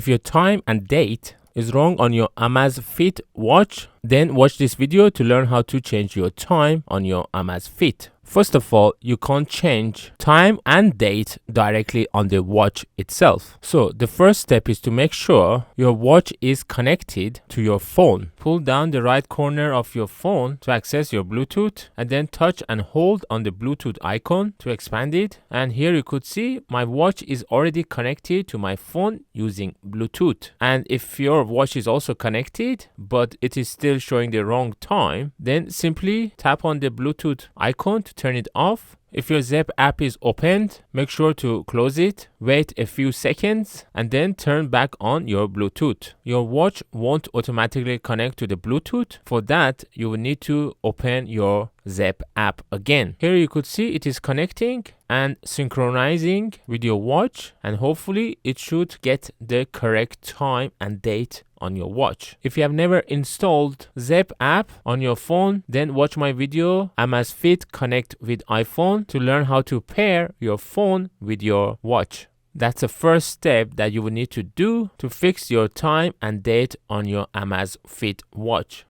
If your time and date is wrong on your Amazfit watch, then watch this video to learn how to change your time on your Amazfit. First of all, you can't change time and date directly on the watch itself. So the first step is to make sure your watch is connected to your phone. Pull down the right corner of your phone to access your Bluetooth, and then touch and hold on the Bluetooth icon to expand it. And here you could see my watch is already connected to my phone using Bluetooth. And if your watch is also connected, but it is still showing the wrong time, then simply tap on the Bluetooth icon to turn it off. If your Zepp app is opened, make sure to close it, wait a few seconds, and then turn back on your Bluetooth. Your watch won't automatically connect to the Bluetooth. For that, you will need to open your Zepp app again. Here you could see it is connecting and synchronizing with your watch, and hopefully it should get the correct time and date on your watch. If you have never installed Zepp app on your phone, then watch my video Amazfit Connect with iPhone to learn how to pair your phone with your watch. That's the first step that you will need to do to fix your time and date on your Amazfit watch.